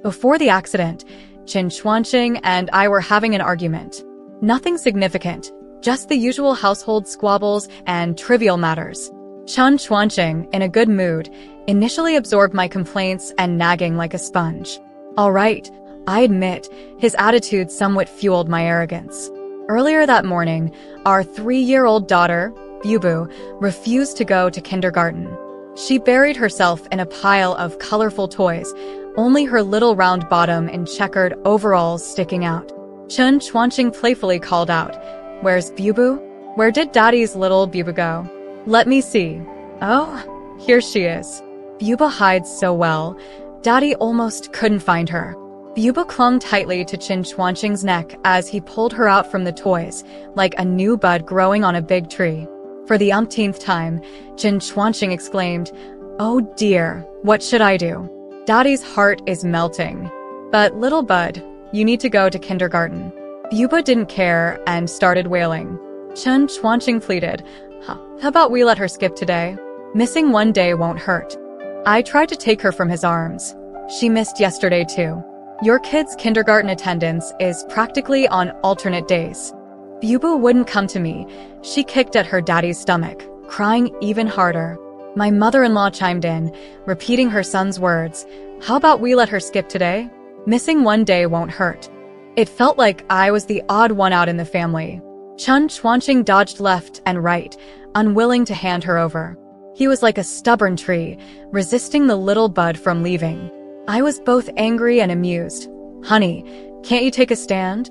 Before the accident, Qin Chuanqing and I were having an argument. Nothing significant, just the usual household squabbles and trivial matters. Qin Chuanqing, in a good mood, initially absorbed my complaints and nagging like a sponge. All right, I admit, his attitude somewhat fueled my arrogance. Earlier that morning, our 3-year-old daughter, Bubu, refused to go to kindergarten. She buried herself in a pile of colorful toys, only her little round bottom in checkered overalls sticking out. Qin Chuanqing playfully called out, "Where's Bubu? Where did Daddy's little Bubu go? Let me see. Oh, here she is." Bubu hides so well, Daddy almost couldn't find her. Bubu clung tightly to Qin Chuanqing's neck as he pulled her out from the toys, like a new bud growing on a big tree. For the umpteenth time, Qin Chuanqing exclaimed, "Oh dear, what should I do? Daddy's heart is melting. But little bud, you need to go to kindergarten." Bubu didn't care and started wailing. Qin Chuanqing pleaded, "How about we let her skip today? Missing one day won't hurt." I tried to take her from his arms. She missed yesterday too. Your kid's kindergarten attendance is practically on alternate days. Bubu wouldn't come to me. She kicked at her daddy's stomach, crying even harder. My mother-in-law chimed in, repeating her son's words. "How about we let her skip today? Missing one day won't hurt." It felt like I was the odd one out in the family. Qin Chuanqing dodged left and right, unwilling to hand her over. He was like a stubborn tree, resisting the little bud from leaving. I was both angry and amused. "Honey, can't you take a stand?"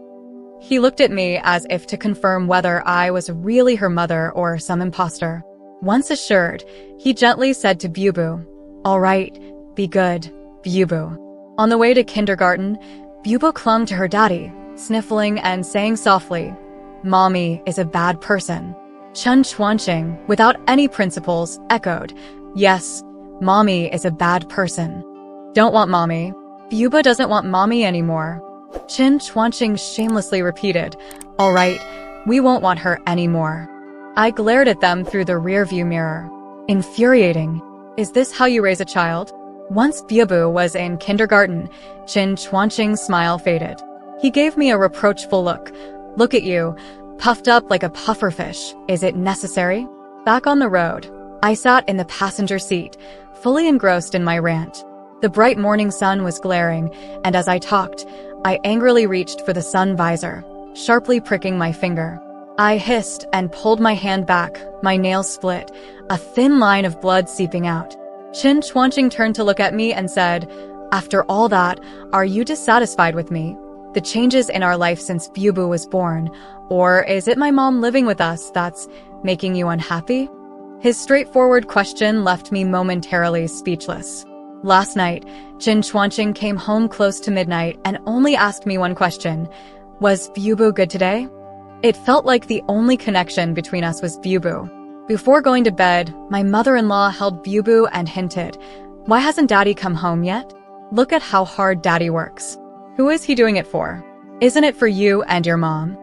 He looked at me as if to confirm whether I was really her mother or some imposter. Once assured, he gently said to Bubu, "All right, be good, Bubu." On the way to kindergarten, Bubu clung to her daddy, sniffling and saying softly, "Mommy is a bad person." Qin Chuanqing, without any principles, echoed, "Yes, Mommy is a bad person." "Don't want Mommy." "Bubu doesn't want Mommy anymore." Qin Chuanqing shamelessly repeated, "All right, we won't want her anymore." I glared at them through the rearview mirror. Infuriating. Is this how you raise a child? Once Bubu was in kindergarten, Qin Chuanqing's smile faded. He gave me a reproachful look. "Look at you, puffed up like a pufferfish. Is it necessary?" Back on the road, I sat in the passenger seat, fully engrossed in my rant. The bright morning sun was glaring, and as I talked, I angrily reached for the sun visor, sharply pricking my finger. I hissed and pulled my hand back, my nails split, a thin line of blood seeping out. Qin Chuanqing turned to look at me and said, "After all that, are you dissatisfied with me? The changes in our life since Bubu was born? Or is it my mom living with us that's making you unhappy?" His straightforward question left me momentarily speechless. Last night, Qin Chuanqing came home close to midnight and only asked me one question. Was Bubu good today? It felt like the only connection between us was Bubu. Before going to bed, my mother-in-law held Bubu and hinted, "Why hasn't Daddy come home yet? Look at how hard Daddy works. Who is he doing it for? Isn't it for you and your mom?"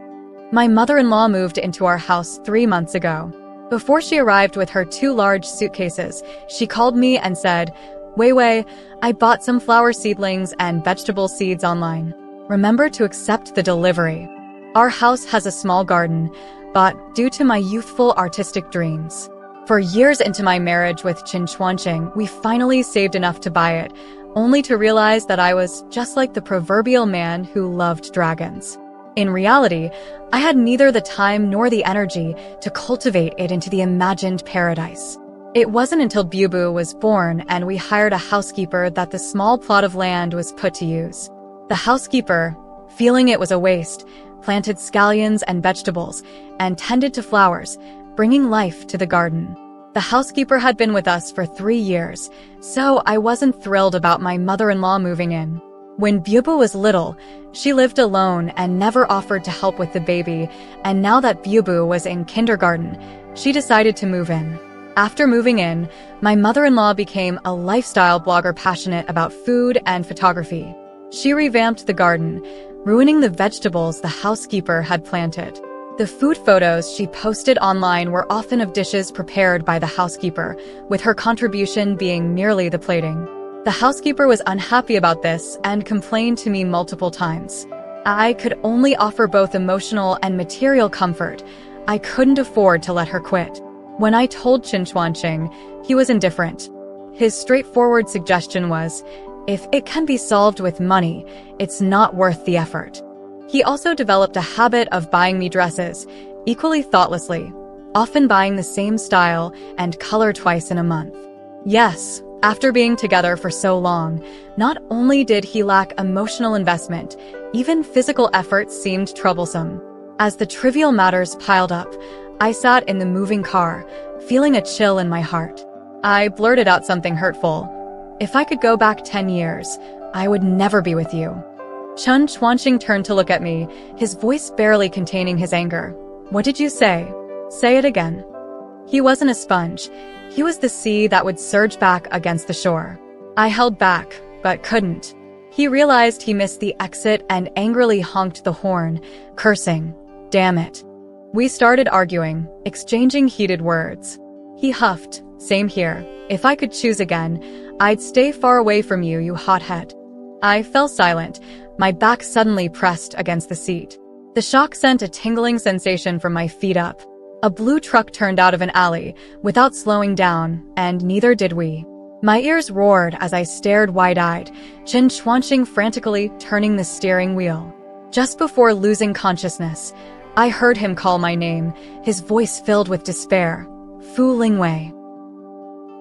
My mother-in-law moved into our house 3 months ago. Before she arrived with her 2 large suitcases, she called me and said, "Wei Wei, I bought some flower seedlings and vegetable seeds online. Remember to accept the delivery." Our house has a small garden, but due to my youthful artistic dreams. For years into my marriage with Qin Chuanqing, we finally saved enough to buy it, only to realize that I was just like the proverbial man who loved dragons. In reality, I had neither the time nor the energy to cultivate it into the imagined paradise. It wasn't until Bubu was born and we hired a housekeeper that the small plot of land was put to use. The housekeeper, feeling it was a waste, planted scallions and vegetables, and tended to flowers, bringing life to the garden. The housekeeper had been with us for 3 years, so I wasn't thrilled about my mother-in-law moving in. When Bubu was little, she lived alone and never offered to help with the baby, and now that Bubu was in kindergarten, she decided to move in. After moving in, my mother-in-law became a lifestyle blogger passionate about food and photography. She revamped the garden, ruining the vegetables the housekeeper had planted. The food photos she posted online were often of dishes prepared by the housekeeper, with her contribution being merely the plating. The housekeeper was unhappy about this and complained to me multiple times. I could only offer both emotional and material comfort. I couldn't afford to let her quit. When I told Chen Chuanqing, he was indifferent. His straightforward suggestion was, if it can be solved with money, it's not worth the effort. He also developed a habit of buying me dresses, equally thoughtlessly, often buying the same style and color twice in a month. Yes, after being together for so long, not only did he lack emotional investment, even physical effort seemed troublesome. As the trivial matters piled up, I sat in the moving car, feeling a chill in my heart. I blurted out something hurtful. If I could go back 10 years, I would never be with you. Chen Chuanqing turned to look at me, his voice barely containing his anger. What did you say? Say it again. He wasn't a sponge. He was the sea that would surge back against the shore. I held back, but couldn't. He realized he missed the exit and angrily honked the horn, cursing, "Damn it." We started arguing, exchanging heated words. He huffed, "Same here. If I could choose again, I'd stay far away from you, you hothead." I fell silent, my back suddenly pressed against the seat. The shock sent a tingling sensation from my feet up. A blue truck turned out of an alley, without slowing down, and neither did we. My ears roared as I stared wide-eyed, Chen Chuanqing frantically turning the steering wheel. Just before losing consciousness, I heard him call my name, his voice filled with despair. Fu Lingwei.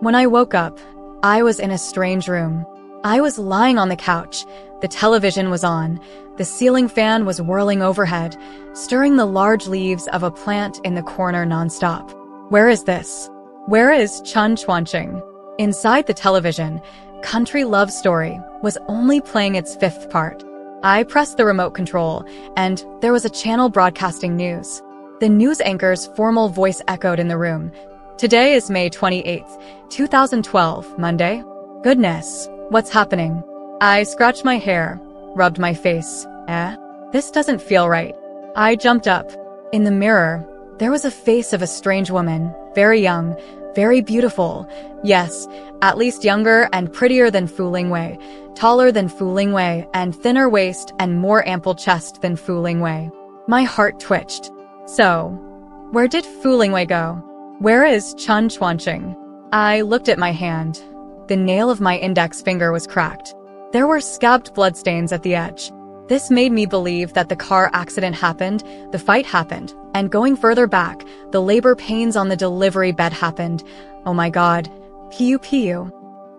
When I woke up, I was in a strange room. I was lying on the couch. The television was on. The ceiling fan was whirling overhead, stirring the large leaves of a plant in the corner nonstop. Where is this? Where is Chen Chuanqing? Inside the television, Country Love Story was only playing its fifth part. I pressed the remote control, and there was a channel broadcasting news. The news anchor's formal voice echoed in the room. Today is May 28th, 2012, Monday. Goodness, what's happening? I scratched my hair, rubbed my face. This doesn't feel right. I jumped up. In the mirror, there was a face of a strange woman, very young, very beautiful. Yes, at least younger and prettier than Fu Lingwei, taller than Fu Lingwei, and thinner waist and more ample chest than Fu Lingwei. My heart twitched. So, where did Fu Lingwei go? Where is Chen Chuanqing? I looked at my hand. The nail of my index finger was cracked. There were scabbed bloodstains at the edge. This made me believe that the car accident happened, the fight happened, and going further back, the labor pains on the delivery bed happened. Oh my God. Piu-piu.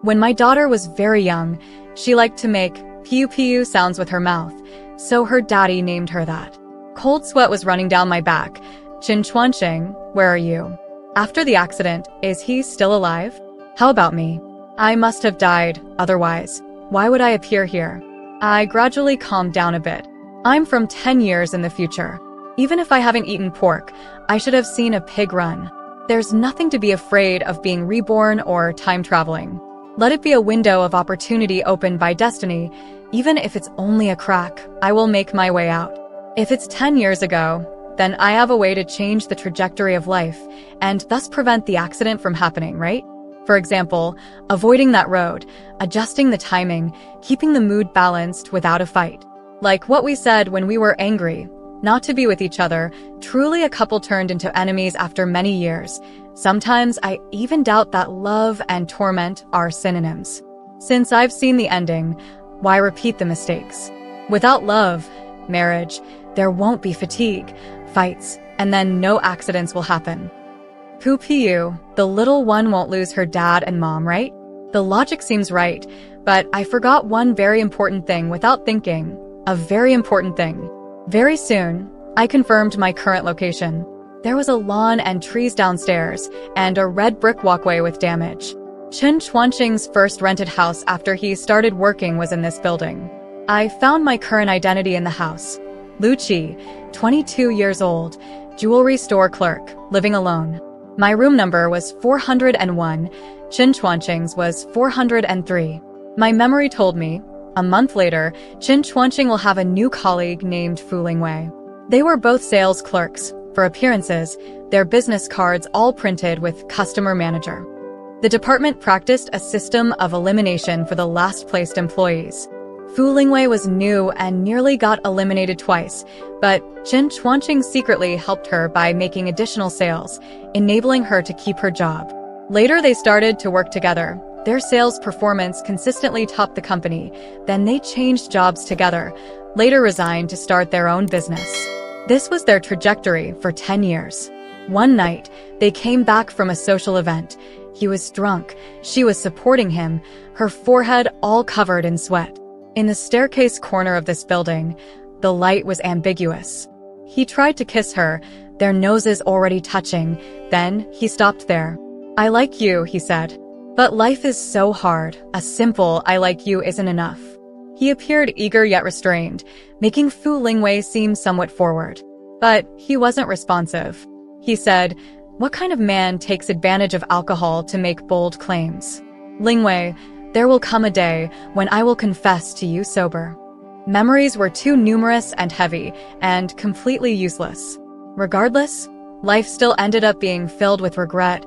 When my daughter was very young, she liked to make piu-piu sounds with her mouth, so her daddy named her that. Cold sweat was running down my back. Chen Chuanqing, where are you? After the accident, is he still alive? How about me? I must have died, otherwise. Why would I appear here? I gradually calmed down a bit. I'm from 10 years in the future. Even if I haven't eaten pork, I should have seen a pig run. There's nothing to be afraid of being reborn or time traveling. Let it be a window of opportunity opened by destiny. Even if it's only a crack, I will make my way out. If it's 10 years ago, then I have a way to change the trajectory of life and thus prevent the accident from happening, right? For example, avoiding that road, adjusting the timing, keeping the mood balanced without a fight. Like what we said when we were angry, not to be with each other, truly a couple turned into enemies after many years. Sometimes I even doubt that love and torment are synonyms. Since I've seen the ending, why repeat the mistakes? Without love, marriage, there won't be fatigue, fights, and then no accidents will happen. Piu-piu, the little one won't lose her dad and mom, right? The logic seems right, but I forgot one very important thing without thinking. A very important thing. Very soon, I confirmed my current location. There was a lawn and trees downstairs, and a red brick walkway with damage. Chen Chuanqing's first rented house after he started working was in this building. I found my current identity in the house. Lu Qi, 22 years old, jewelry store clerk, living alone. My room number was 401, Chen Chuanqing's was 403. My memory told me, a month later, Chen Chuanqing will have a new colleague named Fu Lingwei. They were both sales clerks. For appearances, their business cards all printed with customer manager. The department practiced a system of elimination for the last-placed employees. Fu Lingwei was new and nearly got eliminated twice, but Chen Chuanqing secretly helped her by making additional sales, enabling her to keep her job. Later they started to work together. Their sales performance consistently topped the company. Then they changed jobs together, later resigned to start their own business. This was their trajectory for 10 years. One night, they came back from a social event. He was drunk. She was supporting him, her forehead all covered in sweat. In the staircase corner of this building, the light was ambiguous. He tried to kiss her, their noses already touching. Then he stopped there. "I like you," he said. "But life is so hard. A simple 'I like you' isn't enough." He appeared eager yet restrained, making Fu Lingwei seem somewhat forward. But he wasn't responsive. He said, "What kind of man takes advantage of alcohol to make bold claims? Lingwei, there will come a day when I will confess to you sober." Memories were too numerous and heavy, and completely useless. Regardless, life still ended up being filled with regret.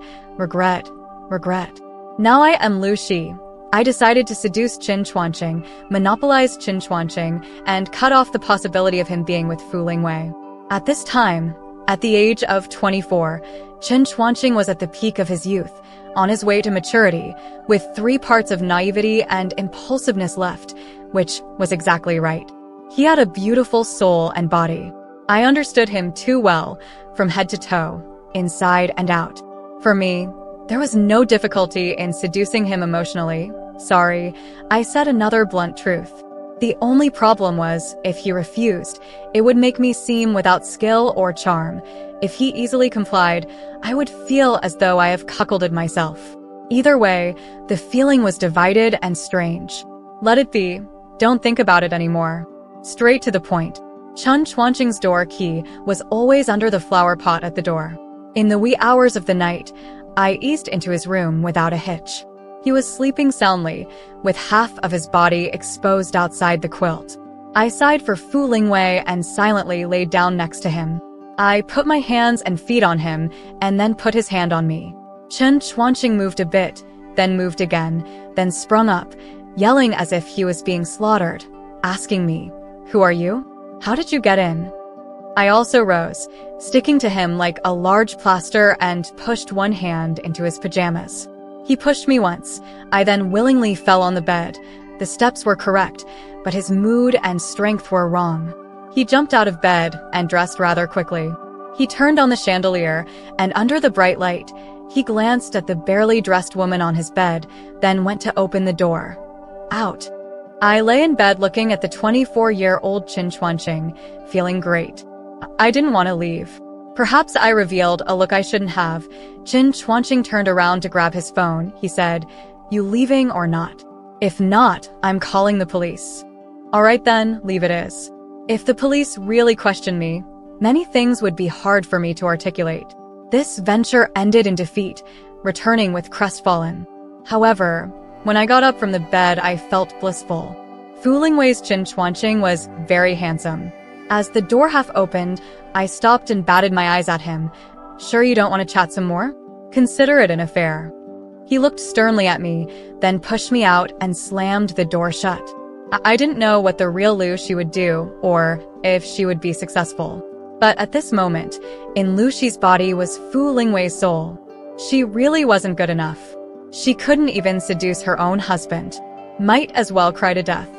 Now I am Lu Shi. I decided to seduce Chen Chuanqing, monopolize Chen Chuanqing, and cut off the possibility of him being with Fu Lingwei. At this time, at the age of 24, Chen Chuanqing was at the peak of his youth, on his way to maturity, with 3 parts of naivety and impulsiveness left, which was exactly right. He had a beautiful soul and body. I understood him too well, from head to toe, inside and out. For me, there was no difficulty in seducing him emotionally. Sorry, I said another blunt truth. The only problem was, if he refused, it would make me seem without skill or charm. If he easily complied, I would feel as though I have cuckolded myself. Either way, the feeling was divided and strange. Let it be. Don't think about it anymore. Straight to the point. Chen Chuanqing's door key was always under the flower pot at the door. In the wee hours of the night, I eased into his room without a hitch. He was sleeping soundly, with half of his body exposed outside the quilt. I sighed for Fu Lingwei and silently laid down next to him. I put my hands and feet on him, and then put his hand on me. Chen Chuanqing moved a bit, then moved again, then sprung up, yelling as if he was being slaughtered, asking me, "Who are you? How did you get in?" I also rose, sticking to him like a large plaster, and pushed one hand into his pajamas. He pushed me once. I then willingly fell on the bed. The steps were correct, but his mood and strength were wrong. He jumped out of bed and dressed rather quickly. He turned on the chandelier, and under the bright light, he glanced at the barely dressed woman on his bed, then went to open the door. Out. I lay in bed looking at the 24-year-old Chen Chuanqing, feeling great. I didn't want to leave. Perhaps I revealed a look I shouldn't have. Chen Chuanqing turned around to grab his phone. He said, "You leaving or not? If not, I'm calling the police." "All right then, leave it is." If the police really questioned me, many things would be hard for me to articulate. This venture ended in defeat, returning with crestfallen. However, when I got up from the bed, I felt blissful. Fu Lingwei's Chen Chuanqing was very handsome. As the door half opened, I stopped and batted my eyes at him. "Sure you don't want to chat some more? Consider it an affair." He looked sternly at me, then pushed me out and slammed the door shut. I didn't know what the real Lu Shi would do, or if she would be successful. But at this moment, in Lu Shi's body was Fu Lingwei's soul. She really wasn't good enough. She couldn't even seduce her own husband. Might as well cry to death.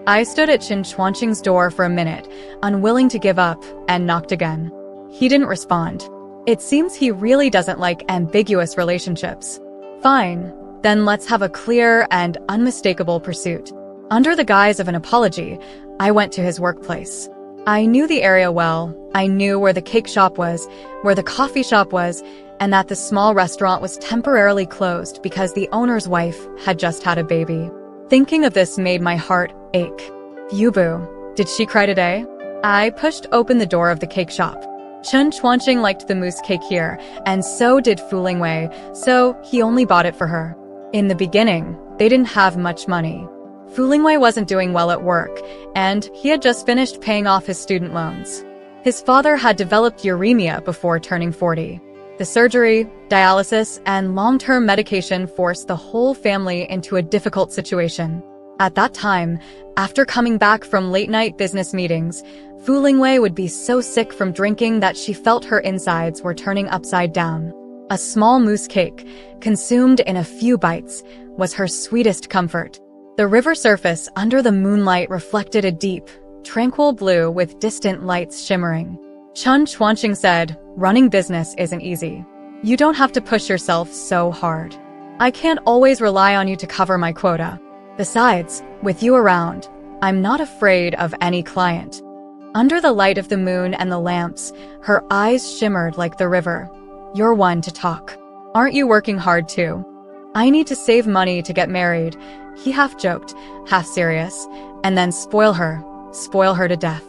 I stood at Chen Chuanqing's door for a minute, unwilling to give up, and knocked again. He didn't respond. It seems he really doesn't like ambiguous relationships. Fine, then let's have a clear and unmistakable pursuit. Under the guise of an apology, I went to his workplace. I knew the area well. I knew where the cake shop was, where the coffee shop was, and that the small restaurant was temporarily closed because the owner's wife had just had a baby. Thinking of this made my heart ache. Yubu, did she cry today? I pushed open the door of the cake shop. Chen Chuanqing liked the mousse cake here, and so did Fu Lingwei, so he only bought it for her. In the beginning, they didn't have much money. Fu Lingwei wasn't doing well at work, and he had just finished paying off his student loans. His father had developed uremia before turning 40. The surgery, dialysis, and long-term medication forced the whole family into a difficult situation. At that time, after coming back from late-night business meetings, Fu Lingwei would be so sick from drinking that she felt her insides were turning upside down. A small mousse cake, consumed in a few bites, was her sweetest comfort. The river surface under the moonlight reflected a deep, tranquil blue with distant lights shimmering. Chen Chuanqing said, "Running business isn't easy. You don't have to push yourself so hard. I can't always rely on you to cover my quota. Besides, with you around, I'm not afraid of any client." Under the light of the moon and the lamps, her eyes shimmered like the river. "You're one to talk. Aren't you working hard too?" "I need to save money to get married," he half joked, half serious, "and then spoil her to death."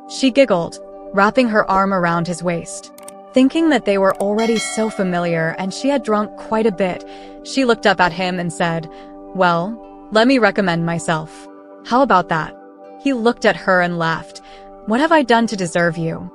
She giggled, wrapping her arm around his waist. Thinking that they were already so familiar and she had drunk quite a bit, she looked up at him and said, "Well, let me recommend myself. How about that?" He looked at her and laughed. "What have I done to deserve you?"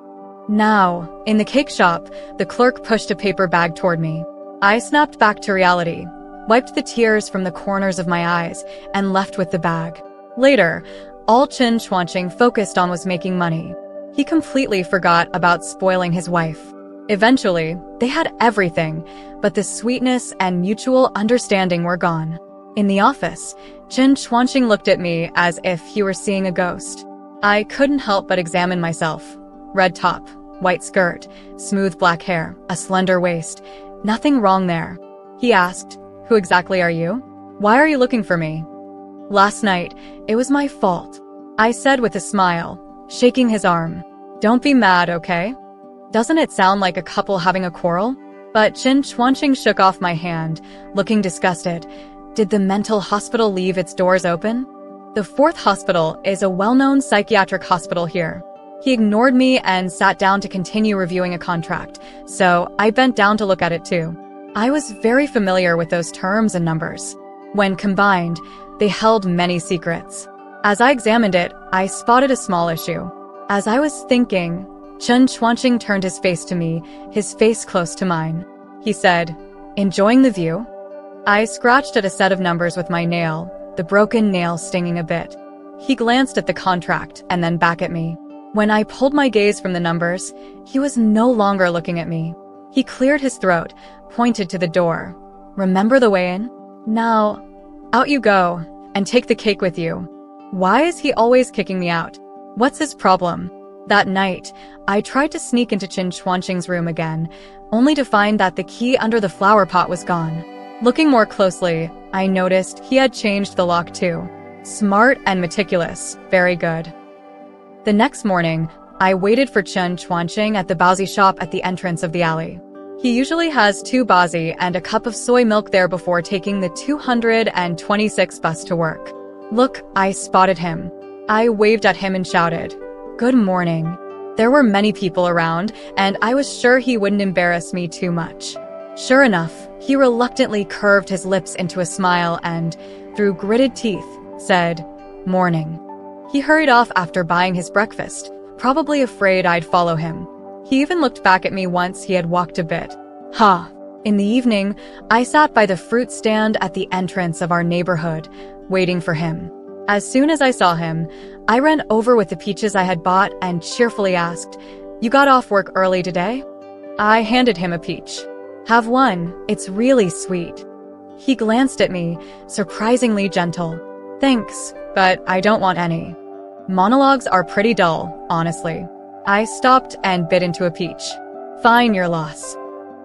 Now, in the cake shop, the clerk pushed a paper bag toward me. I snapped back to reality, wiped the tears from the corners of my eyes, and left with the bag. Later, all Chen Chuanqing focused on was making money. He completely forgot about spoiling his wife. Eventually, they had everything, but the sweetness and mutual understanding were gone. In the office, Chen Chuanqing looked at me as if he were seeing a ghost. I couldn't help but examine myself. Red top, white skirt, smooth black hair, a slender waist. Nothing wrong there. He asked, "Who exactly are you? Why are you looking for me?" "Last night, it was my fault," I said with a smile, shaking his arm. "Don't be mad, okay? Doesn't it sound like a couple having a quarrel?" But Chen Chuanqing shook off my hand, looking disgusted. Did the mental hospital leave its doors open? The fourth hospital is a well-known psychiatric hospital here. He ignored me and sat down to continue reviewing a contract, so I bent down to look at it too. I was very familiar with those terms and numbers. When combined, they held many secrets. As I examined it, I spotted a small issue. As I was thinking, Chen Chuanqing turned his face to me, his face close to mine. He said, "Enjoying the view?" I scratched at a set of numbers with my nail, the broken nail stinging a bit. He glanced at the contract and then back at me. When I pulled my gaze from the numbers, he was no longer looking at me. He cleared his throat, pointed to the door. "Remember the way in? Now, out you go, and take the cake with you." Why is he always kicking me out? What's his problem? That night, I tried to sneak into Chen Chuanqing's room again, only to find that the key under the flower pot was gone. Looking more closely, I noticed he had changed the lock too. Smart and meticulous, very good. The next morning, I waited for Chen Chuanqing at the baozi shop at the entrance of the alley. He usually has 2 baozi and a cup of soy milk there before taking the 226 bus to work. Look, I spotted him. I waved at him and shouted, "Good morning." There were many people around, and I was sure he wouldn't embarrass me too much. Sure enough, he reluctantly curved his lips into a smile and, through gritted teeth, said, "Morning." He hurried off after buying his breakfast, probably afraid I'd follow him. He even looked back at me once he had walked a bit. In the evening, I sat by the fruit stand at the entrance of our neighborhood, waiting for him. As soon as I saw him, I ran over with the peaches I had bought and cheerfully asked, "You got off work early today?" I handed him a peach. "Have one, it's really sweet." He glanced at me, surprisingly gentle. "Thanks, but I don't want any." Monologues are pretty dull, honestly. I stopped and bit into a peach. "Fine, your loss."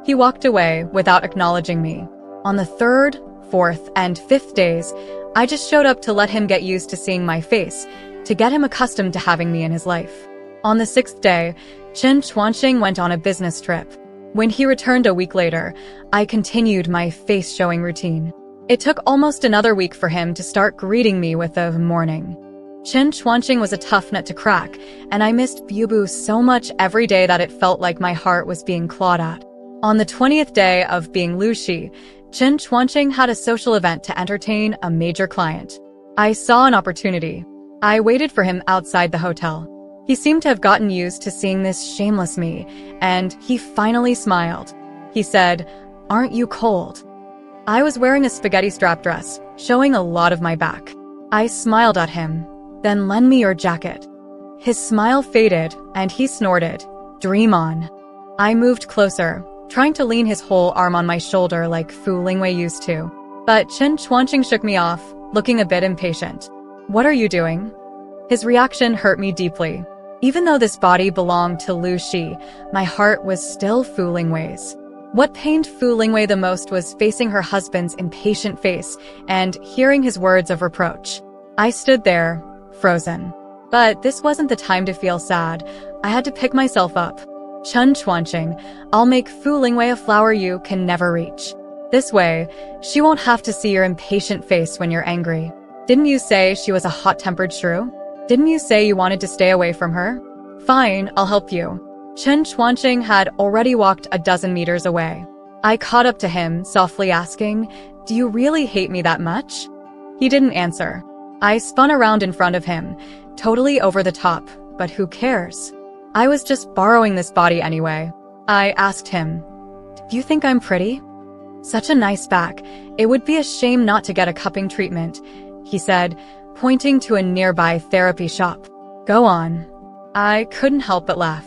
He walked away without acknowledging me. On the 3rd, 4th, and 5th days, I just showed up to let him get used to seeing my face, to get him accustomed to having me in his life. On the 6th day, Chen Chuanqing went on a business trip. When he returned a week later, I continued my face-showing routine. It took almost another week for him to start greeting me with a morning. Chen Chuanqing was a tough nut to crack, and I missed Bubu so much every day that it felt like my heart was being clawed at. On the 20th day of being Lu Shi, Chen Chuanqing had a social event to entertain a major client. I saw an opportunity. I waited for him outside the hotel. He seemed to have gotten used to seeing this shameless me, and he finally smiled. He said, "Aren't you cold?" I was wearing a spaghetti strap dress, showing a lot of my back. I smiled at him. "Then lend me your jacket." His smile faded, and he snorted, "Dream on." I moved closer, trying to lean his whole arm on my shoulder like Fu Lingwei used to. But Chen Chuanqing shook me off, looking a bit impatient. "What are you doing?" His reaction hurt me deeply. Even though this body belonged to Lu Shi, my heart was still Fu Lingwei's. What pained Fu Lingwei the most was facing her husband's impatient face and hearing his words of reproach. I stood there, frozen. But this wasn't the time to feel sad. I had to pick myself up. "Chen Chuanqing, I'll make Fu Lingwei a flower you can never reach. This way, she won't have to see your impatient face when you're angry. Didn't you say she was a hot-tempered shrew? Didn't you say you wanted to stay away from her? Fine, I'll help you." Chen Chuanqing had already walked a dozen meters away. I caught up to him, softly asking, "Do you really hate me that much?" He didn't answer. I spun around in front of him, totally over the top, but who cares? I was just borrowing this body anyway. I asked him, "Do you think I'm pretty?" "Such a nice back. It would be a shame not to get a cupping treatment," he said, pointing to a nearby therapy shop. "Go on." I couldn't help but laugh.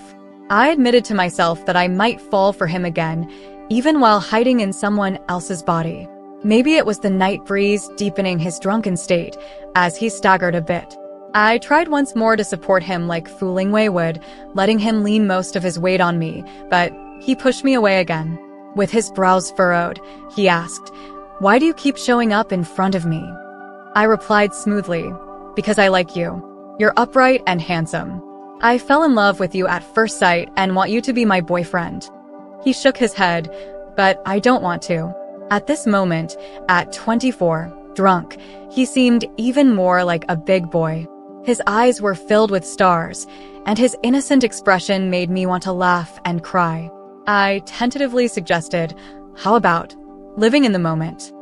I admitted to myself that I might fall for him again, even while hiding in someone else's body. Maybe it was the night breeze deepening his drunken state, as he staggered a bit. I tried once more to support him like Fu Lingwei would, letting him lean most of his weight on me, but he pushed me away again. With his brows furrowed, he asked, "Why do you keep showing up in front of me?" I replied smoothly, "Because I like you. You're upright and handsome. I fell in love with you at first sight and want you to be my boyfriend." He shook his head, "But I don't want to." At this moment, at 24, drunk, he seemed even more like a big boy. His eyes were filled with stars, and his innocent expression made me want to laugh and cry. I tentatively suggested, "How about living in the moment?"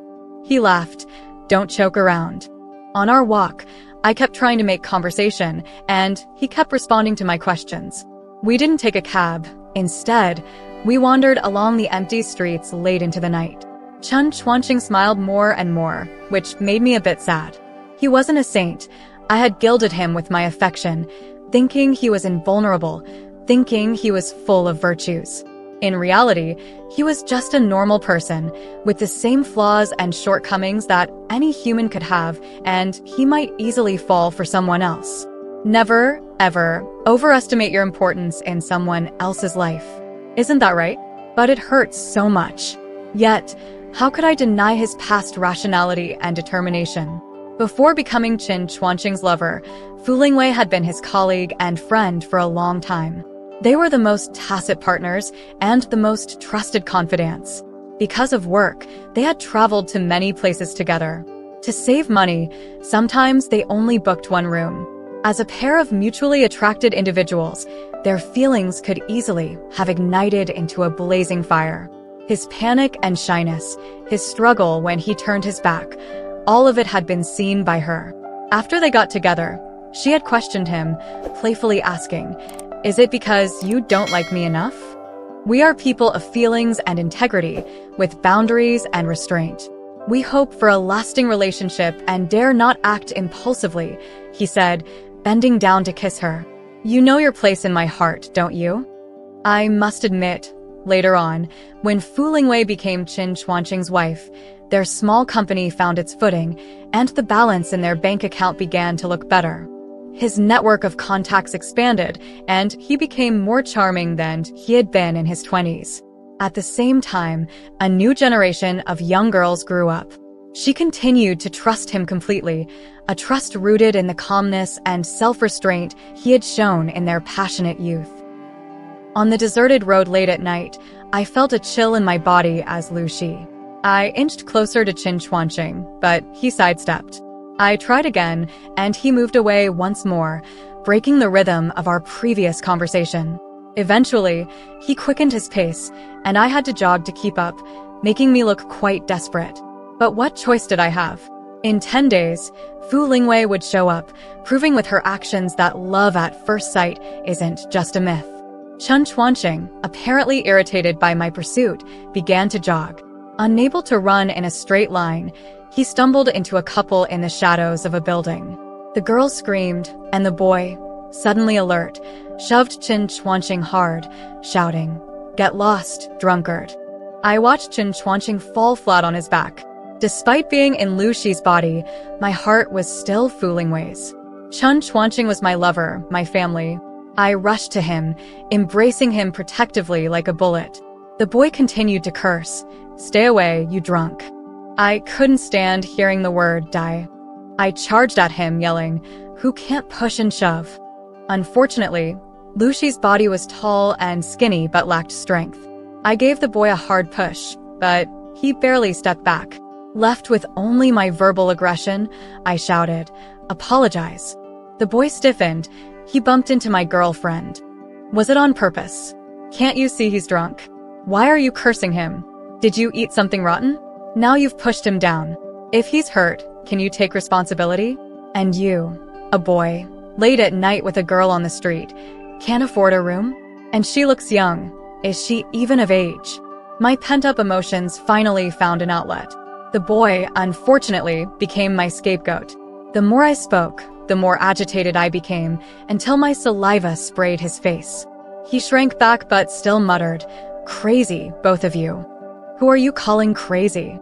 He laughed, "Don't choke around." On our walk, I kept trying to make conversation, and he kept responding to my questions. We didn't take a cab. Instead, we wandered along the empty streets late into the night. Chen Chuanqing smiled more and more, which made me a bit sad. He wasn't a saint. I had gilded him with my affection, thinking he was invulnerable, thinking he was full of virtues. In reality, he was just a normal person, with the same flaws and shortcomings that any human could have, and he might easily fall for someone else. Never, ever, overestimate your importance in someone else's life. Isn't that right? But it hurts so much. Yet, how could I deny his past rationality and determination? Before becoming Chen Chuanqing's lover, Fu Lingwei had been his colleague and friend for a long time. They were the most tacit partners and the most trusted confidants. Because of work, they had traveled to many places together. To save money, sometimes they only booked one room. As a pair of mutually attracted individuals, their feelings could easily have ignited into a blazing fire. His panic and shyness, his struggle when he turned his back, all of it had been seen by her. After they got together, she had questioned him, playfully asking, "Is it because you don't like me enough?" We are people of feelings and integrity, with boundaries and restraint. We hope for a lasting relationship and dare not act impulsively, he said, bending down to kiss her. "You know your place in my heart, don't you?" I must admit, later on, when Fu Lingwei became Chen Chuanqing's wife, their small company found its footing, and the balance in their bank account began to look better. His network of contacts expanded, and he became more charming than he had been in his 20s. At the same time, a new generation of young girls grew up. She continued to trust him completely, a trust rooted in the calmness and self-restraint he had shown in their passionate youth. On the deserted road late at night, I felt a chill in my body as Lu Shi. I inched closer to Chen Chuanqing, but he sidestepped. I tried again, and he moved away once more, breaking the rhythm of our previous conversation. Eventually, he quickened his pace, and I had to jog to keep up, making me look quite desperate. But what choice did I have? In 10 days, Fu Lingwei would show up, proving with her actions that love at first sight isn't just a myth. Chen Chuanqing, apparently irritated by my pursuit, began to jog. Unable to run in a straight line, he stumbled into a couple in the shadows of a building. The girl screamed, and the boy, suddenly alert, shoved Chen Chuanqing hard, shouting, "Get lost, drunkard." I watched Chen Chuanqing fall flat on his back. Despite being in Lu Shi's body, my heart was still fooling ways. Chen Chuanqing was my lover, my family. I rushed to him, embracing him protectively like a bullet. The boy continued to curse, "Stay away, you drunk." I couldn't stand hearing the word die. I charged at him, yelling, "Who can't push and shove?" Unfortunately, Lu Shi's body was tall and skinny but lacked strength. I gave the boy a hard push, but he barely stepped back. Left with only my verbal aggression, I shouted, "Apologize." The boy stiffened. He bumped into my girlfriend. "Was it on purpose? Can't you see he's drunk? Why are you cursing him? Did you eat something rotten? Now you've pushed him down. If he's hurt, can you take responsibility? And you, a boy, late at night with a girl on the street, can't afford a room? And she looks young. Is she even of age?" My pent-up emotions finally found an outlet. The boy, unfortunately, became my scapegoat. The more I spoke, the more agitated I became, until my saliva sprayed his face. He shrank back but still muttered, "Crazy, both of you. Who are you calling crazy?"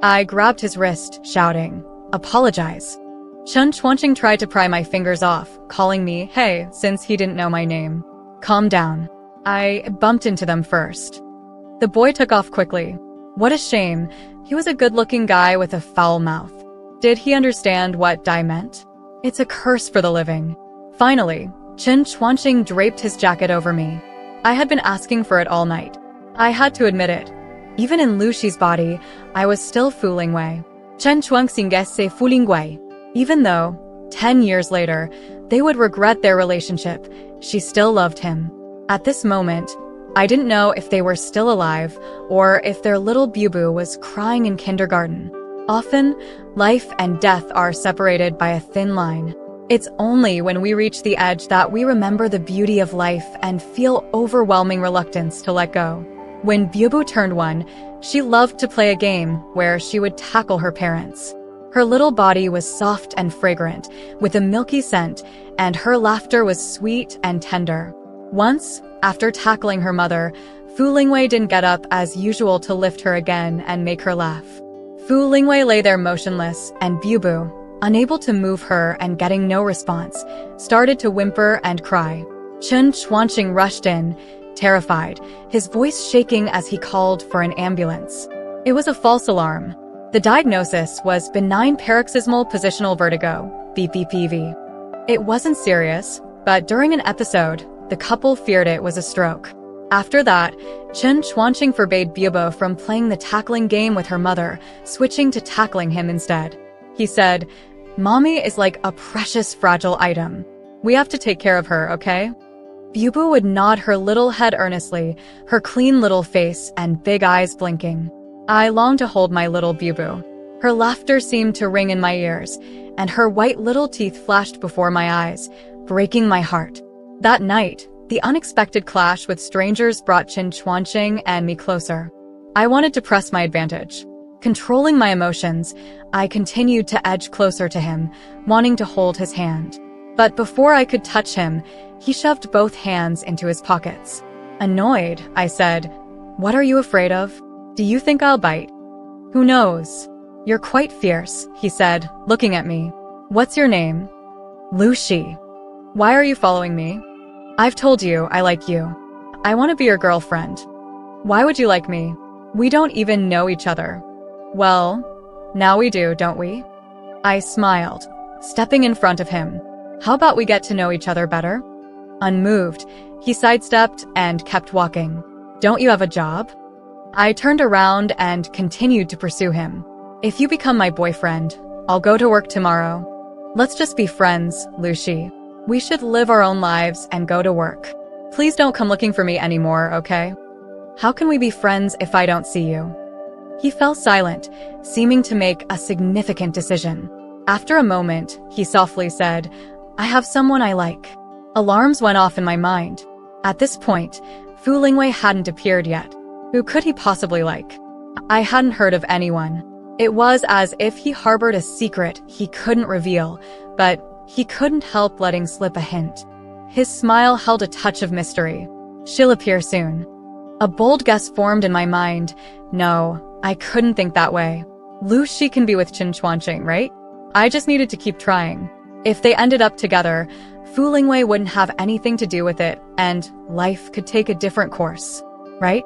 I grabbed his wrist, shouting, "Apologize." Chen Chuanqing tried to pry my fingers off, calling me, "Hey," since he didn't know my name. "Calm down." I bumped into them first. The boy took off quickly. What a shame. He was a good-looking guy with a foul mouth. Did he understand what die meant? It's a curse for the living. Finally, Chen Chuanqing draped his jacket over me. I had been asking for it all night. I had to admit it. Even in Lu Shi's body, I was still fooling Wei. Chen Chuanqing se fooling Wei. Even though, 10 years later, they would regret their relationship, she still loved him. At this moment, I didn't know if they were still alive or if their little Bubu was crying in kindergarten. Often, life and death are separated by a thin line. It's only when we reach the edge that we remember the beauty of life and feel overwhelming reluctance to let go. When Bubu turned 1, she loved to play a game where she would tackle her parents. Her little body was soft and fragrant, with a milky scent, and her laughter was sweet and tender. Once, after tackling her mother, Fu Lingwei didn't get up as usual to lift her again and make her laugh. Fu Lingwei lay there motionless, and Bubu, unable to move her and getting no response, started to whimper and cry. Chen Chuanqing rushed in, terrified, his voice shaking as he called for an ambulance. It was a false alarm. The diagnosis was benign paroxysmal positional vertigo, BPPV. It wasn't serious, but during an episode, the couple feared it was a stroke. After that, Chen Chuanqing forbade Bubu from playing the tackling game with her mother, switching to tackling him instead. He said, "Mommy is like a precious fragile item. We have to take care of her, okay?" Bubu would nod her little head earnestly, her clean little face and big eyes blinking. I longed to hold my little Bubu. Her laughter seemed to ring in my ears, and her white little teeth flashed before my eyes, breaking my heart. That night, the unexpected clash with strangers brought Chen Chuanqing and me closer. I wanted to press my advantage. Controlling my emotions, I continued to edge closer to him, wanting to hold his hand. But before I could touch him, he shoved both hands into his pockets. Annoyed, I said, "What are you afraid of? Do you think I'll bite?" "Who knows? You're quite fierce," he said, looking at me. "What's your name?" "Lu Shi." "Why are you following me?" "I've told you I like you. I want to be your girlfriend." "Why would you like me? We don't even know each other." "Well, now we do, don't we?" I smiled, stepping in front of him. "How about we get to know each other better?" Unmoved, he sidestepped and kept walking. "Don't you have a job?" I turned around and continued to pursue him. "If you become my boyfriend, I'll go to work tomorrow. Let's just be friends, Lu Shi. We should live our own lives and go to work. Please don't come looking for me anymore, okay? How can we be friends if I don't see you?" He fell silent, seeming to make a significant decision. After a moment, he softly said, "I have someone I like." Alarms went off in my mind. At this point, Fu Lingwei hadn't appeared yet. Who could he possibly like? I hadn't heard of anyone. It was as if he harbored a secret he couldn't reveal, but he couldn't help letting slip a hint. His smile held a touch of mystery. She'll appear soon. A bold guess formed in my mind. No, I couldn't think that way. Lu Shi can be with Qin Chuanqing, right? I just needed to keep trying. If they ended up together, Fu Lingwei wouldn't have anything to do with it, and life could take a different course, right?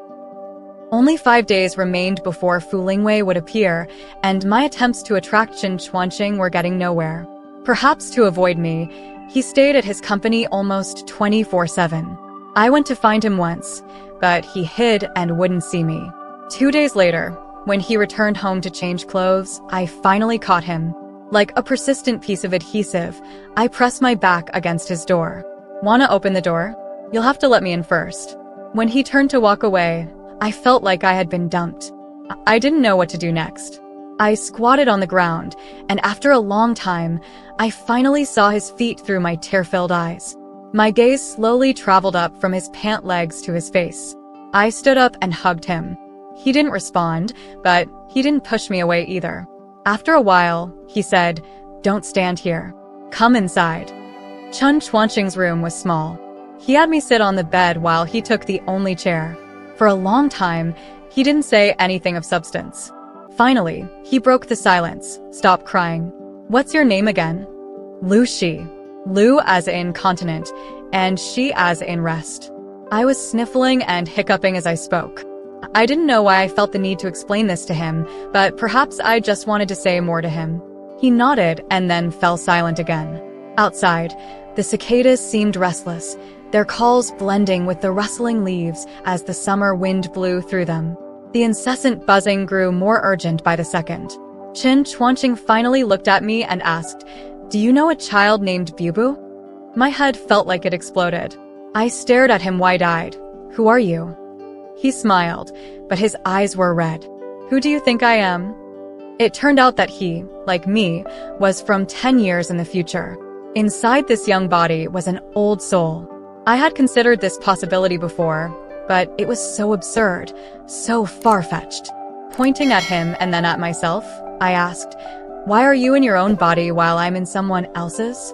Only 5 days remained before Fu Lingwei would appear, and my attempts to attract Qin Chuanqing were getting nowhere. Perhaps to avoid me, he stayed at his company almost 24/7. I went to find him once, but he hid and wouldn't see me. 2 days later, when he returned home to change clothes, I finally caught him. Like a persistent piece of adhesive, I pressed my back against his door. Wanna open the door? You'll have to let me in first. When he turned to walk away, I felt like I had been dumped. I didn't know what to do next. I squatted on the ground, and after a long time, I finally saw his feet through my tear-filled eyes. My gaze slowly traveled up from his pant legs to his face. I stood up and hugged him. He didn't respond, but he didn't push me away either. After a while, he said, "Don't stand here. Come inside." Qin Chuanqing's room was small. He had me sit on the bed while he took the only chair. For a long time, he didn't say anything of substance. Finally, he broke the silence. "Stop crying. What's your name again?" Lu Shi. Lu as in continent, and Shi as in rest. I was sniffling and hiccuping as I spoke. I didn't know why I felt the need to explain this to him, but perhaps I just wanted to say more to him. He nodded and then fell silent again. Outside, the cicadas seemed restless, their calls blending with the rustling leaves as the summer wind blew through them. The incessant buzzing grew more urgent by the second. Qin Chuanqing finally looked at me and asked, "Do you know a child named Bubu?" My head felt like it exploded. I stared at him wide-eyed. "Who are you?" He smiled, but his eyes were red. "Who do you think I am?" It turned out that he, like me, was from 10 years in the future. Inside this young body was an old soul. I had considered this possibility before, but it was so absurd, so far-fetched. Pointing at him and then at myself, I asked, "Why are you in your own body while I'm in someone else's?"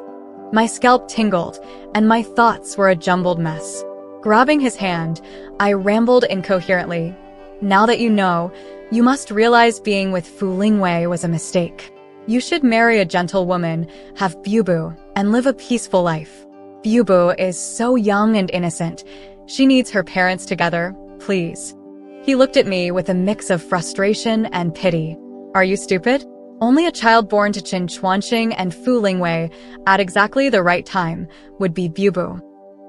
My scalp tingled, and my thoughts were a jumbled mess. Grabbing his hand, I rambled incoherently. "Now that you know, you must realize being with Fu Lingwei was a mistake. You should marry a gentle woman, have Bubu, and live a peaceful life. Bubu is so young and innocent. She needs her parents together, please." He looked at me with a mix of frustration and pity. "Are you stupid? Only a child born to Qin Chuanqing and Fu Lingwei at exactly the right time would be Bubu."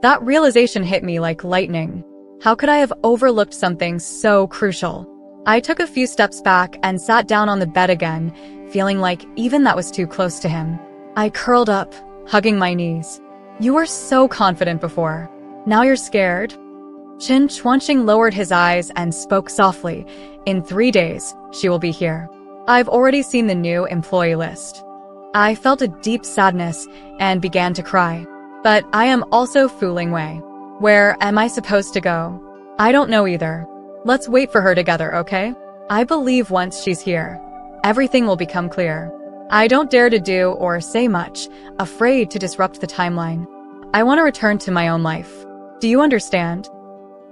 That realization hit me like lightning. How could I have overlooked something so crucial? I took a few steps back and sat down on the bed again, feeling like even that was too close to him. I curled up, hugging my knees. "You were so confident before. Now you're scared?" Qin Chuanqing lowered his eyes and spoke softly. "In 3 days, she will be here. I've already seen the new employee list." I felt a deep sadness and began to cry. But I am also Fu Lingwei. Where am I supposed to go? I don't know either. Let's wait for her together, okay? I believe once she's here, everything will become clear. I don't dare to do or say much, afraid to disrupt the timeline. I want to return to my own life. Do you understand?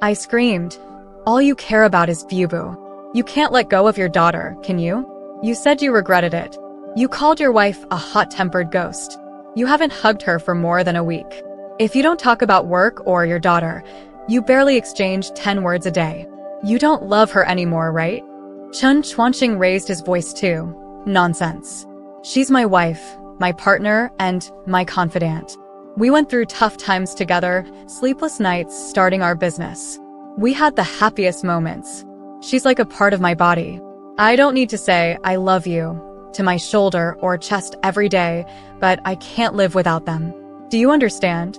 I screamed. "All you care about is Bubu. You can't let go of your daughter, can you? You said you regretted it. You called your wife a hot-tempered ghost. You haven't hugged her for more than a week. If you don't talk about work or your daughter, you barely exchange 10 words a day. You don't love her anymore, right?" Qin Chuanqing raised his voice too. "Nonsense. She's my wife, my partner, and my confidant. We went through tough times together, sleepless nights starting our business. We had the happiest moments. She's like a part of my body. I don't need to say, 'I love you' to my shoulder or chest every day, but I can't live without them. Do you understand?"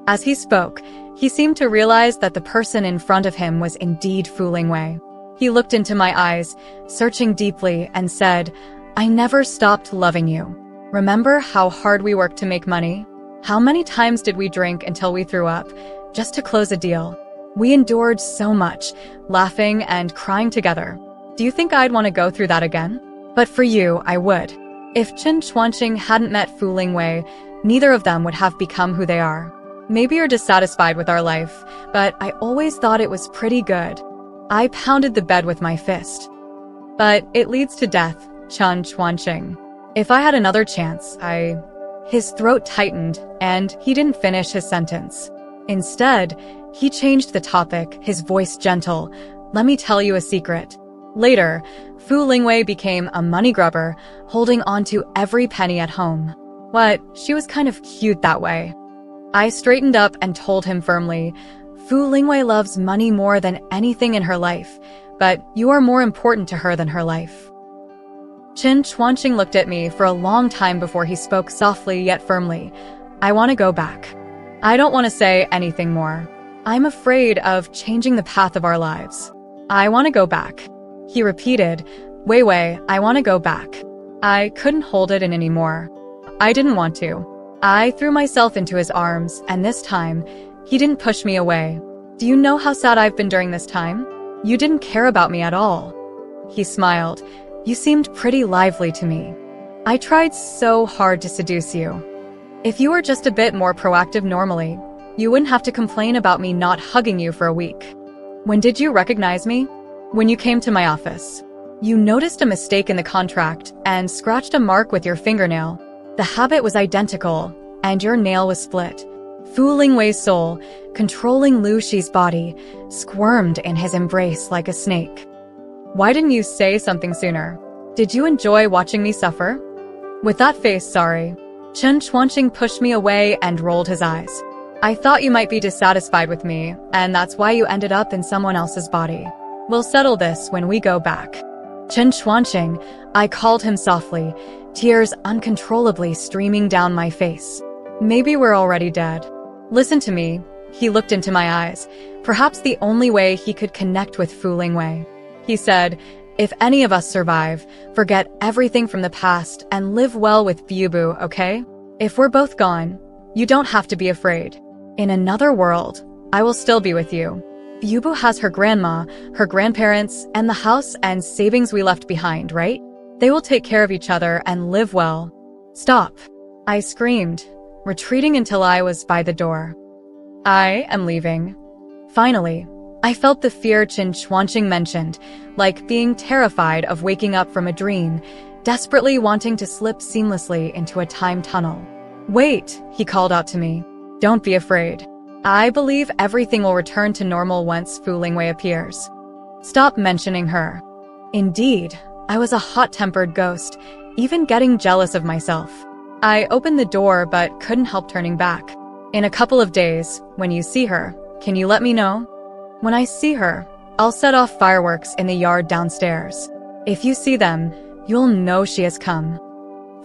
As he spoke, he seemed to realize that the person in front of him was indeed Fu Lingwei. He looked into my eyes, searching deeply, and said, "I never stopped loving you. Remember how hard we worked to make money? How many times did we drink until we threw up? just to close a deal. We endured so much, laughing and crying together. Do you think I'd want to go through that again? But for you, I would. If Chen Chuanqing hadn't met Fu Lingwei, neither of them would have become who they are. Maybe you're dissatisfied with our life, but I always thought it was pretty good. I pounded the bed with my fist. But it leads to death, Chen Chuanqing. If I had another chance, His throat tightened, and he didn't finish his sentence. Instead, he changed the topic, his voice gentle. Let me tell you a secret. Later, Fu Lingwei became a money grubber, holding on to every penny at home. What? She was kind of cute that way. I straightened up and told him firmly, Fu Lingwei loves money more than anything in her life, but you are more important to her than her life. Chen Chuanqing looked at me for a long time before he spoke softly yet firmly. I want to go back. I don't want to say anything more. I'm afraid of changing the path of our lives. I want to go back. He repeated, Wei, I want to go back. I couldn't hold it in anymore. I didn't want to. I threw myself into his arms, and this time, he didn't push me away. Do you know how sad I've been during this time? You didn't care about me at all. He smiled. You seemed pretty lively to me. I tried so hard to seduce you. If you were just a bit more proactive normally, you wouldn't have to complain about me not hugging you for a week. When did you recognize me? When you came to my office. You noticed a mistake in the contract and scratched a mark with your fingernail. The habit was identical, and your nail was split. Fu Lingwei's soul, controlling Lu Shi's body, squirmed in his embrace like a snake. Why didn't you say something sooner? Did you enjoy watching me suffer? With that face, sorry. Chen Chuanqing pushed me away and rolled his eyes. I thought you might be dissatisfied with me, and that's why you ended up in someone else's body. We'll settle this when we go back. Chen Chuanqing, I called him softly, tears uncontrollably streaming down my face. Maybe we're already dead. Listen to me. He looked into my eyes, perhaps the only way he could connect with Fu Lingwei. He said, if any of us survive, forget everything from the past and live well with Byubu, okay? If we're both gone, you don't have to be afraid. In another world, I will still be with you. Byubu has her grandma, her grandparents, and the house and savings we left behind, right? They will take care of each other and live well. Stop. I screamed, retreating until I was by the door. I am leaving. Finally, I felt the fear Chen Chuanqing mentioned, like being terrified of waking up from a dream, desperately wanting to slip seamlessly into a time tunnel. Wait, he called out to me. Don't be afraid. I believe everything will return to normal once Fu Lingwei appears. Stop mentioning her. Indeed, I was a hot-tempered ghost, even getting jealous of myself. I opened the door but couldn't help turning back. In a couple of days, when you see her, can you let me know? When I see her, I'll set off fireworks in the yard downstairs. If you see them, you'll know she has come.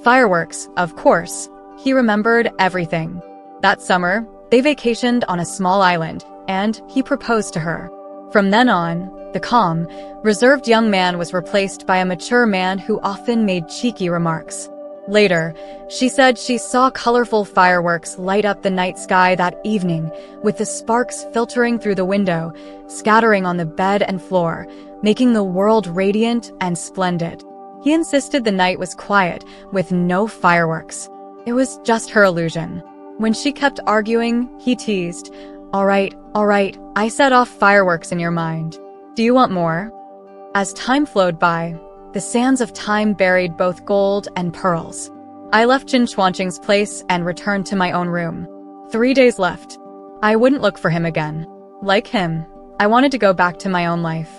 Fireworks, of course. He remembered everything. That summer, they vacationed on a small island, and he proposed to her. From then on, the calm, reserved young man was replaced by a mature man who often made cheeky remarks. Later, she said she saw colorful fireworks light up the night sky that evening, with the sparks filtering through the window, scattering on the bed and floor, making the world radiant and splendid. He insisted the night was quiet, with no fireworks. It was just her illusion. When she kept arguing, he teased, all right, I set off fireworks in your mind. Do you want more? As time flowed by, the sands of time buried both gold and pearls. I left Chen Chuanqing's place and returned to my own room. 3 days left. I wouldn't look for him again. Like him, I wanted to go back to my own life.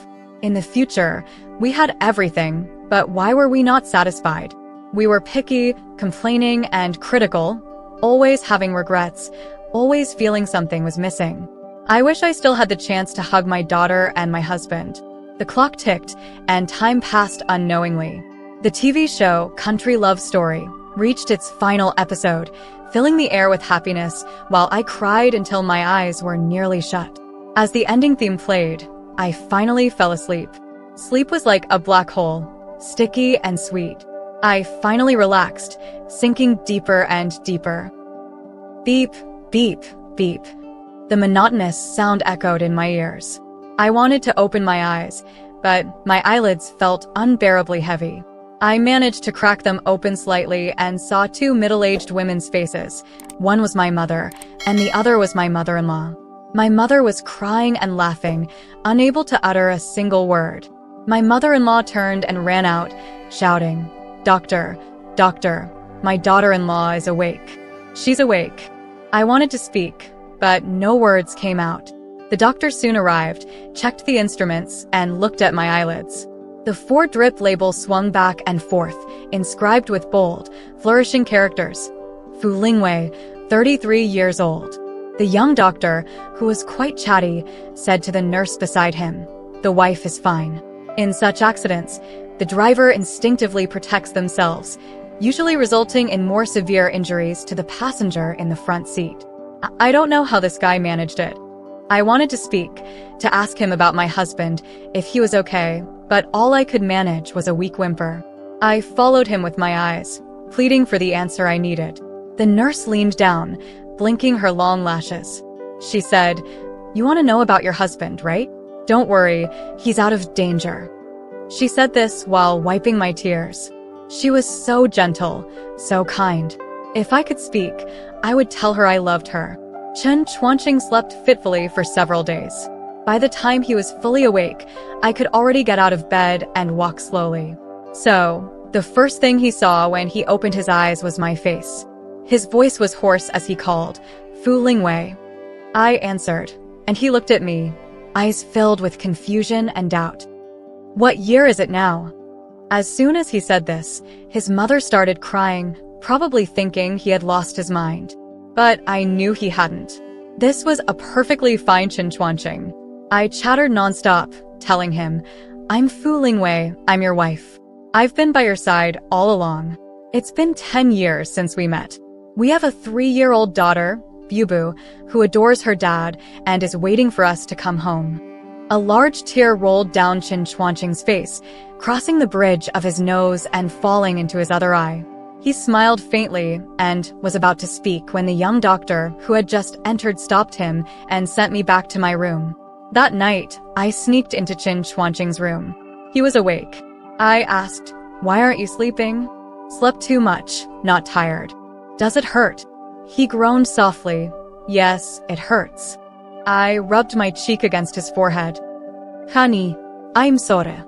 In the future, we had everything, but why were we not satisfied? We were picky, complaining, and critical, always having regrets, always feeling something was missing. I wish I still had the chance to hug my daughter and my husband. The clock ticked, and time passed unknowingly. The TV show, Country Love Story, reached its final episode, filling the air with happiness, while I cried until my eyes were nearly shut. As the ending theme played, I finally fell asleep. Sleep was like a black hole, sticky and sweet. I finally relaxed, sinking deeper and deeper. Beep, beep, beep. The monotonous sound echoed in my ears. I wanted to open my eyes, but my eyelids felt unbearably heavy. I managed to crack them open slightly and saw two middle-aged women's faces. One was my mother, and the other was my mother-in-law. My mother was crying and laughing, unable to utter a single word. My mother-in-law turned and ran out, shouting, "Doctor, doctor, my daughter-in-law is awake. She's awake." I wanted to speak, but no words came out. The doctor soon arrived, checked the instruments, and looked at my eyelids. The 4-drip label swung back and forth, inscribed with bold, flourishing characters. Fu Lingwei, 33 years old. The young doctor, who was quite chatty, said to the nurse beside him, "The wife is fine." In such accidents, the driver instinctively protects themselves, usually resulting in more severe injuries to the passenger in the front seat. I don't know how this guy managed it. I wanted to speak, to ask him about my husband, if he was okay, but all I could manage was a weak whimper. I followed him with my eyes, pleading for the answer I needed. The nurse leaned down, blinking her long lashes. She said, "You want to know about your husband, right? Don't worry, he's out of danger." She said this while wiping my tears. She was so gentle, so kind. If I could speak, I would tell her I loved her. Chen Chuanqing slept fitfully for several days. By the time he was fully awake, I could already get out of bed and walk slowly. So, the first thing he saw when he opened his eyes was my face. His voice was hoarse as he called, "Fu Lingwei." I answered, and he looked at me, eyes filled with confusion and doubt. "What year is it now?" As soon as he said this, his mother started crying, probably thinking he had lost his mind. But I knew he hadn't. This was a perfectly fine Chen Chuanqing. I chattered nonstop, telling him, "I'm Fu Lingwei, I'm your wife. I've been by your side all along. It's been 10 years since we met. We have a 3-year-old daughter, Bubu, who adores her dad and is waiting for us to come home." A large tear rolled down Chen Chuanqing's face, crossing the bridge of his nose and falling into his other eye. He smiled faintly and was about to speak when the young doctor who had just entered stopped him and sent me back to my room. That night, I sneaked into Chen Chuanqing's room. He was awake. I asked, "Why aren't you sleeping?" "Slept too much, not tired." "Does it hurt?" He groaned softly. "Yes, it hurts." I rubbed my cheek against his forehead. "Honey, I'm sorry."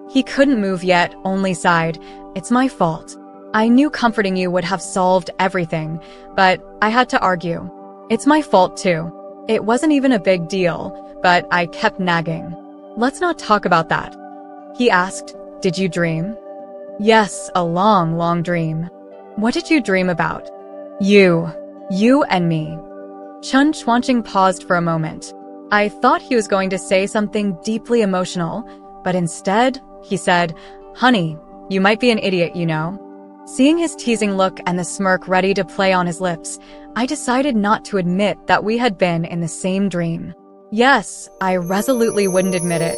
He couldn't move yet, only sighed. "It's my fault. I knew comforting you would have solved everything, but I had to argue. It's my fault too. It wasn't even a big deal, but I kept nagging." "Let's not talk about that." He asked, "Did you dream?" "Yes, a long, long dream." "What did you dream about?" You and me." Chen Chuanqing paused for a moment. I thought he was going to say something deeply emotional, but instead, he said, "Honey, you might be an idiot, you know." Seeing his teasing look and the smirk ready to play on his lips, I decided not to admit that we had been in the same dream. Yes, I resolutely wouldn't admit it.